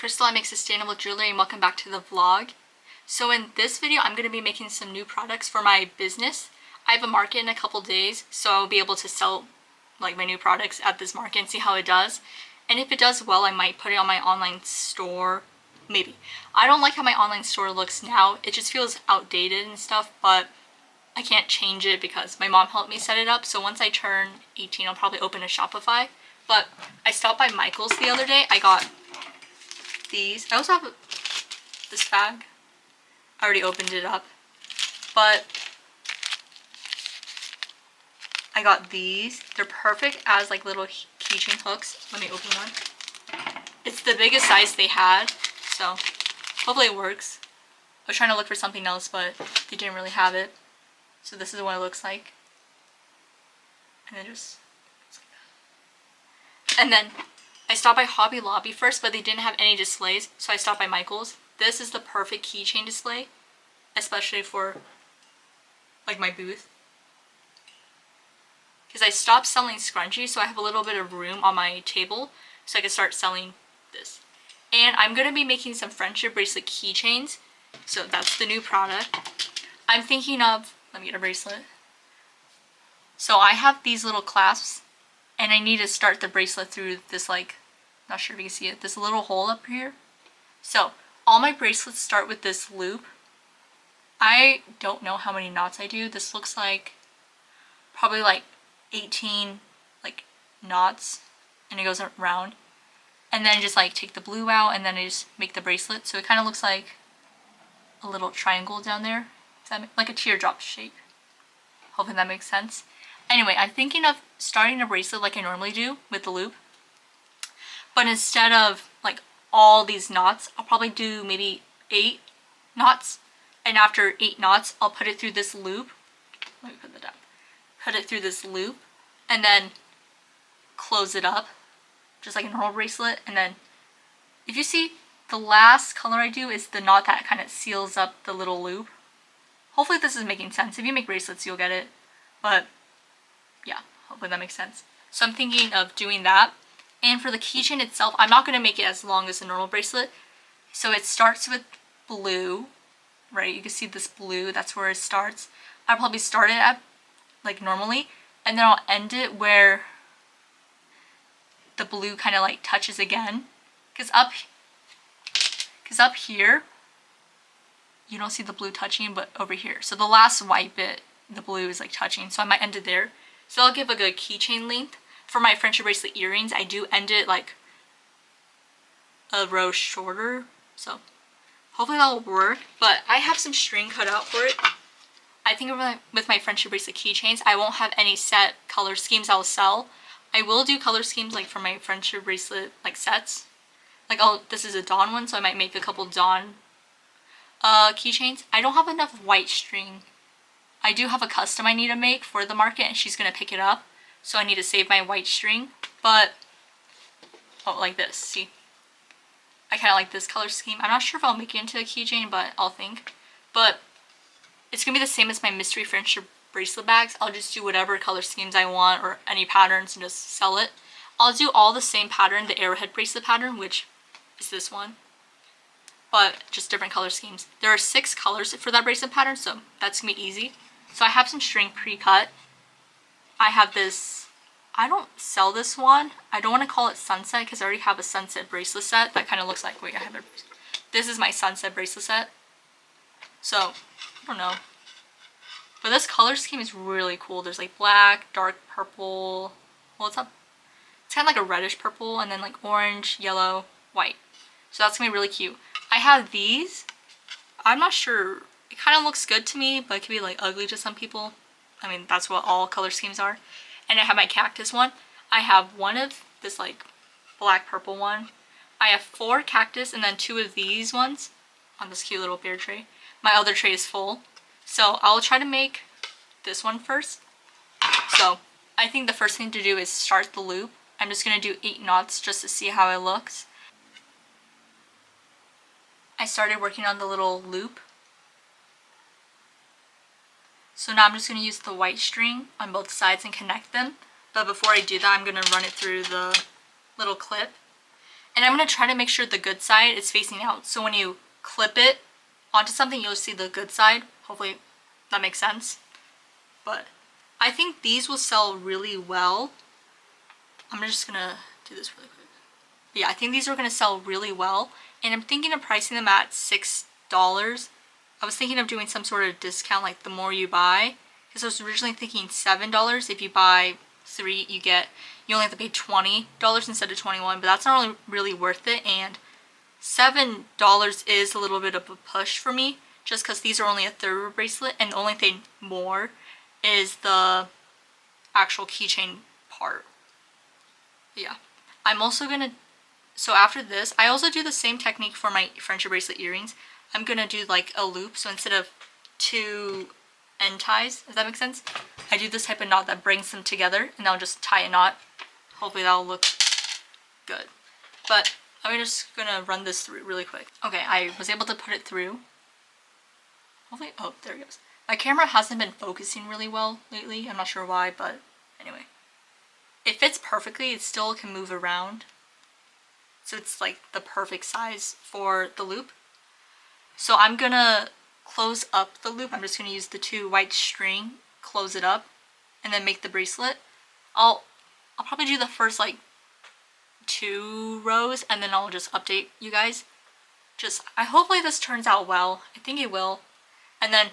Crystal. I make sustainable jewelry and welcome back to the vlog. So in this video, I'm going to be making some new products for my business. I have a market in a couple days, so I'll be able to sell like my new products at this market and see how it does. And if it does well, I might put it on my online store. Maybe. I don't like how my online store looks now. It just feels outdated and stuff, but I can't change it because my mom helped me set it up. So once I turn 18, I'll probably open a Shopify. But I stopped by Michael's the other day. I got these. I also have this bag. I already opened it up. But I got these. They're perfect as like little keychain hooks. Let me open one. It's the biggest size they had, so hopefully it works. I was trying to look for something else, but they didn't really have it. So this is what it looks like. And then just looks like that. And then I stopped by Hobby Lobby first, but they didn't have any displays, so I stopped by Michael's. This is the perfect keychain display, especially for like my booth. Because I stopped selling scrunchies, so I have a little bit of room on my table, so I can start selling this. And I'm going to be making some friendship bracelet keychains, so that's the new product. I'm thinking of, let me get a bracelet. So I have these little clasps, and I need to start the bracelet through this, like, not sure if you can see it, this little hole up here. So all my bracelets start with this loop. I don't know how many knots I do. This looks like probably like 18 like knots, and it goes around. And then just like take the blue out, and then I just make the bracelet. So it kind of looks like a little triangle down there. Does that make, like a teardrop shape? Hopefully that makes sense. Anyway, I'm thinking of starting a bracelet like I normally do with the loop. But instead of like all these knots, I'll probably do maybe 8 knots. And after 8 knots, I'll put it through this loop. Let me put that down. Put it through this loop. And then close it up. Just like a normal bracelet. And then, if you see, the last color I do is the knot that kind of seals up the little loop. Hopefully this is making sense. If you make bracelets, you'll get it. But yeah, hopefully that makes sense. So I'm thinking of doing that. And for the keychain itself, I'm not going to make it as long as a normal bracelet. So it starts with blue, right? You can see this blue, that's where it starts. I'll probably start it at like normally, and then I'll end it where the blue kind of like touches again. Because up here, you don't see the blue touching, but over here. So the last white bit, the blue is like touching, so I might end it there. So I'll give a good keychain length. For my friendship bracelet earrings, I do end it like a row shorter, so hopefully that'll work. But I have some string cut out for it. I think with my friendship bracelet keychains, I won't have any set color schemes I'll sell. I will do color schemes like for my friendship bracelet like sets. Like, oh, this is a Dawn one, so I might make a couple Dawn keychains. I don't have enough white string. I do have a custom I need to make for the market, and she's gonna pick it up. So I need to save my white string, but, oh, like this, see? I kind of like this color scheme. I'm not sure if I'll make it into a keychain, but I'll think. But it's going to be the same as my mystery friendship bracelet bags. I'll just do whatever color schemes I want or any patterns and just sell it. I'll do all the same pattern, the arrowhead bracelet pattern, which is this one. But just different color schemes. There are 6 colors for that bracelet pattern, so that's going to be easy. So I have some string pre-cut. I have this, I don't sell this one. I don't want to call it sunset because I already have a sunset bracelet set that kind of looks like, wait, I have it. This is my sunset bracelet set. So, I don't know. But this color scheme is really cool. There's like black, dark purple, well it's up. It's kind of like a reddish purple, and then like orange, yellow, white. So that's going to be really cute. I have these. I'm not sure. It kind of looks good to me, but it could be like ugly to some people. I mean, that's what all color schemes are. And I have my cactus one. I have one of this like black purple one. I have 4 cactus and then 2 of these ones on this cute little bear tray. My other tray is full. So I'll try to make this one first. So I think the first thing to do is start the loop. I'm just going to do 8 knots just to see how it looks. I started working on the little loop. So now I'm just going to use the white string on both sides and connect them. But before I do that, I'm going to run it through the little clip. And I'm going to try to make sure the good side is facing out. So when you clip it onto something, you'll see the good side. Hopefully that makes sense. But I think these will sell really well. I'm just going to do this really quick. But yeah, I think these are going to sell really well. And I'm thinking of pricing them at $6. I was thinking of doing some sort of discount, like the more you buy. Because I was originally thinking $7. If you buy 3, you only have to pay $20 instead of $21, but that's not really worth it. And $7 is a little bit of a push for me, just because these are only a third of a bracelet, and the only thing more is the actual keychain part. But yeah, I'm also gonna, so after this, I also do the same technique for my friendship bracelet earrings. I'm gonna do like a loop, so instead of 2 end ties, if that makes sense, I do this type of knot that brings them together, and I'll just tie a knot. Hopefully that'll look good. But I'm just gonna run this through really quick. Okay, I was able to put it through. Hopefully, oh, there it goes. My camera hasn't been focusing really well lately. I'm not sure why, but anyway. It fits perfectly. It still can move around. So it's like the perfect size for the loop. So I'm gonna close up the loop. I'm just gonna use the 2 white string, close it up, and then make the bracelet. I'll probably do the first like 2 rows, and then I'll just update you guys. Hopefully this turns out well. I think it will. And then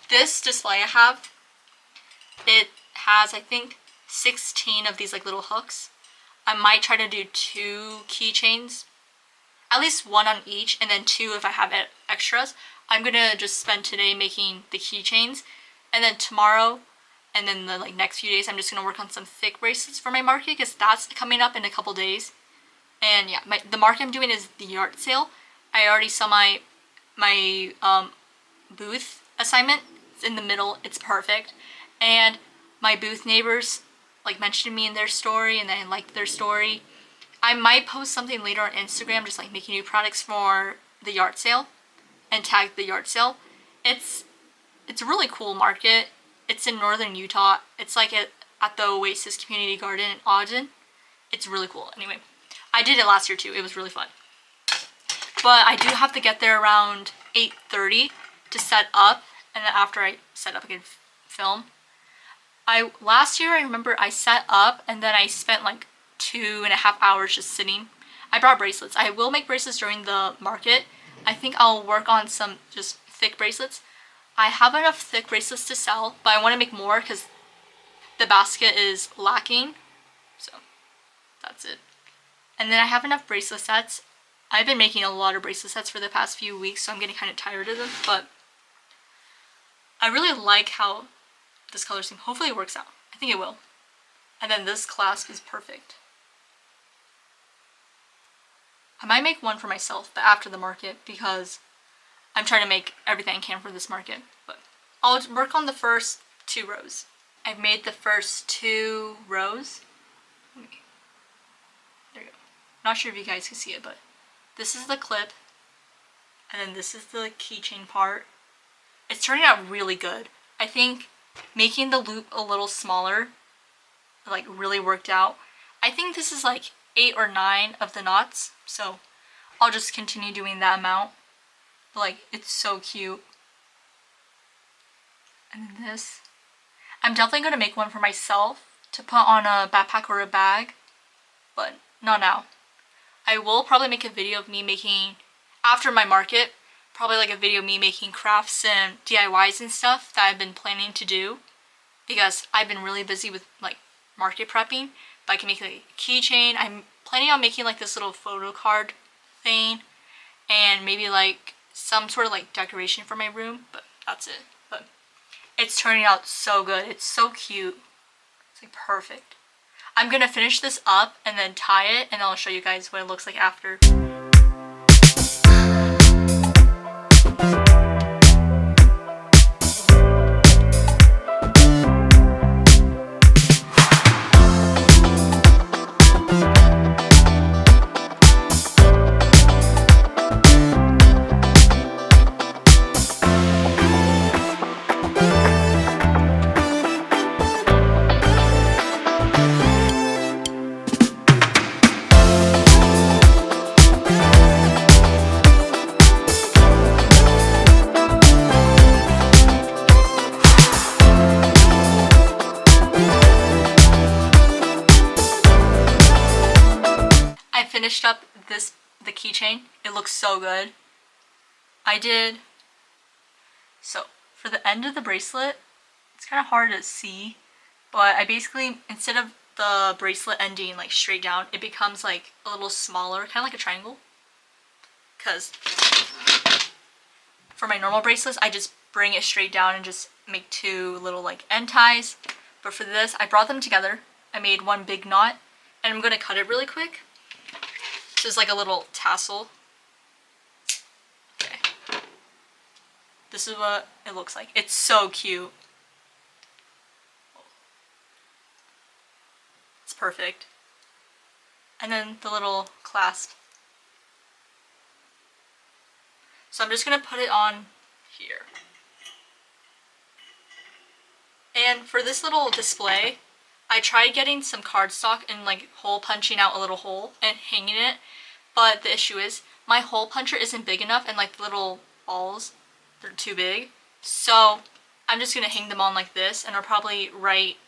this display I have, it has, I think, 16 of these like little hooks. I might try to do 2 keychains, at least 1 on each, and then 2 if I have extras. I'm gonna just spend today making the keychains, and then tomorrow and then the next few days I'm just gonna work on some thick bracelets for my market, because that's coming up in a couple days. And yeah, the market I'm doing is the yard sale. I already saw my booth assignment. It's in the middle. It's perfect. And my booth neighbors mentioned me in their story, and then I liked their story. I might post something later on Instagram, just making new products for the yard sale, and tag the yard sale. It's a really cool market. It's in northern Utah. It's at the Oasis Community Garden in Ogden. It's really cool. Anyway, I did it last year too. It was really fun. But I do have to get there around 8:30 to set up, and then after I set up I can film. Last year I remember I set up and then I spent 2.5 hours just sitting. I brought bracelets. I will make bracelets during the market. I think I'll work on some just thick bracelets. I have enough thick bracelets to sell, but I want to make more because the basket is lacking. So that's it. And then I have enough bracelet sets. I've been making a lot of bracelet sets for the past few weeks, so I'm getting kind of tired of them, but I really like how this color scheme, hopefully it works out. I think it will. And then this clasp is perfect. I might make one for myself, but after the market, because I'm trying to make everything I can for this market. But I'll work on the first 2 rows. I've made the first 2 rows. There you go. Not sure if you guys can see it, but this is the clip, and then this is the keychain part. It's turning out really good. I think making the loop a little smaller really worked out. I think this is 8 or 9 of the knots, so I'll just continue doing that amount. But it's so cute. And then this, I'm definitely going to make one for myself to put on a backpack or a bag, but not now. I will probably make a video of me making, after my market, probably a video of me making crafts and DIYs and stuff that I've been planning to do, because I've been really busy with market prepping. But I can make a keychain. I'm planning on making this little photo card thing, and maybe some sort of decoration for my room, but that's it. But it's turning out so good. It's so cute. It's perfect. I'm gonna finish this up and then tie it, and I'll show you guys what it looks like after. finished up the keychain. It looks so good. So for the end of the bracelet, it's kind of hard to see, but I basically, instead of the bracelet ending like straight down, it becomes like a little smaller, kind of like a triangle. Because for my normal bracelets, I just bring it straight down and just make two little like end ties. But for this, I brought them together. I made one big knot, and I'm going to cut it really quick. So it's like a little tassel. Okay. This is what it looks like. It's so cute. It's perfect. And then the little clasp. So I'm just going to put it on here. And for this little display, I tried getting some cardstock and like hole punching out a little hole and hanging it, but the issue is my hole puncher isn't big enough, and like the little balls, they're too big. So I'm just going to hang them on like this, and I'll probably write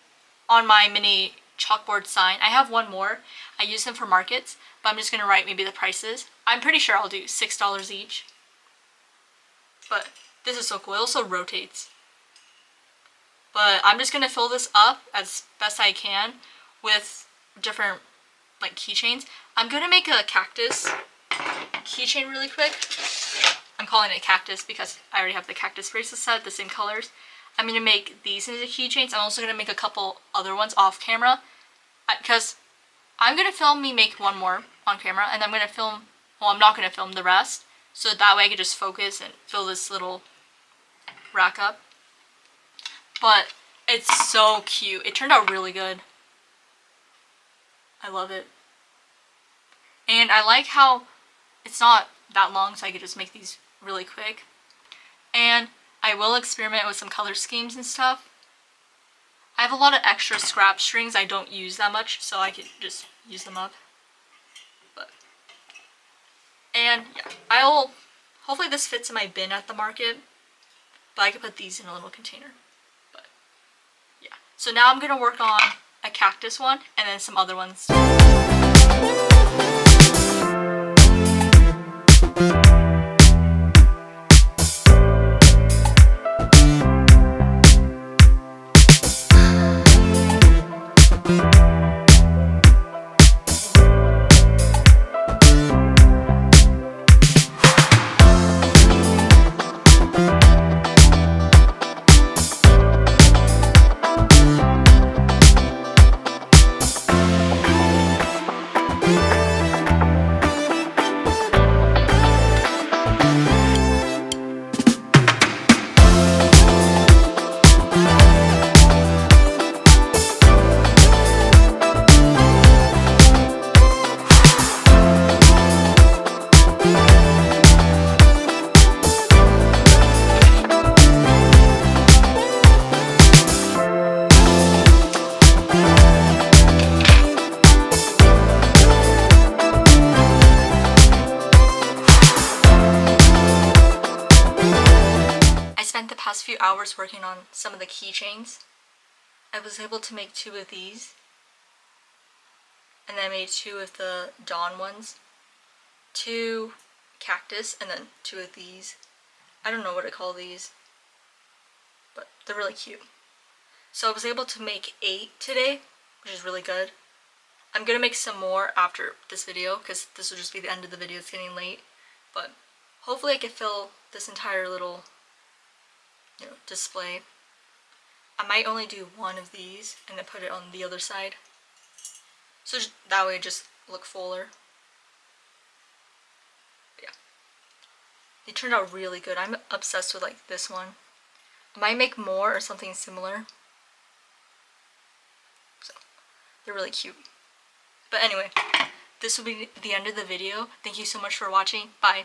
on my mini chalkboard sign. I have one more. I use them for markets, but I'm just going to write maybe the prices. I'm pretty sure I'll do $6 each. But this is so cool. It also rotates. But I'm just going to fill this up as best I can with different like keychains. I'm going to make a cactus keychain really quick. I'm calling it cactus because I already have the cactus bracelet set, the same colors. I'm going to make these into keychains. I'm also going to make a couple other ones off camera. Because I'm going to film me make one more on camera. And I'm going to film, well, I'm not going to film the rest. So that way I can just focus and fill this little rack up. But it's so cute. It turned out really good. I love it. And I like how it's not that long, so I could just make these really quick. And I will experiment with some color schemes and stuff. I have a lot of extra scrap strings. I don't use that much, so I could just use them up. And yeah, hopefully this fits in my bin at the market, but I could put these in a little container. But yeah, so now I'm gonna work on a cactus one and then some other ones. Few hours working on some of the keychains. I was able to make 2 of these, and then I made 2 of the dawn ones, 2 cactus, and then 2 of these. I don't know what to call these, but they're really cute. So I was able to make 8 today, which is really good. I'm gonna make some more after this video because this will just be the end of the video. It's getting late, but hopefully I can fill this entire little display. I might only do 1 of these and then put it on the other side, so that way it just look fuller. But yeah, they turned out really good. I'm obsessed with like this one. I might make more or something similar. So they're really cute. But anyway, this will be the end of the video. Thank you so much for watching. Bye.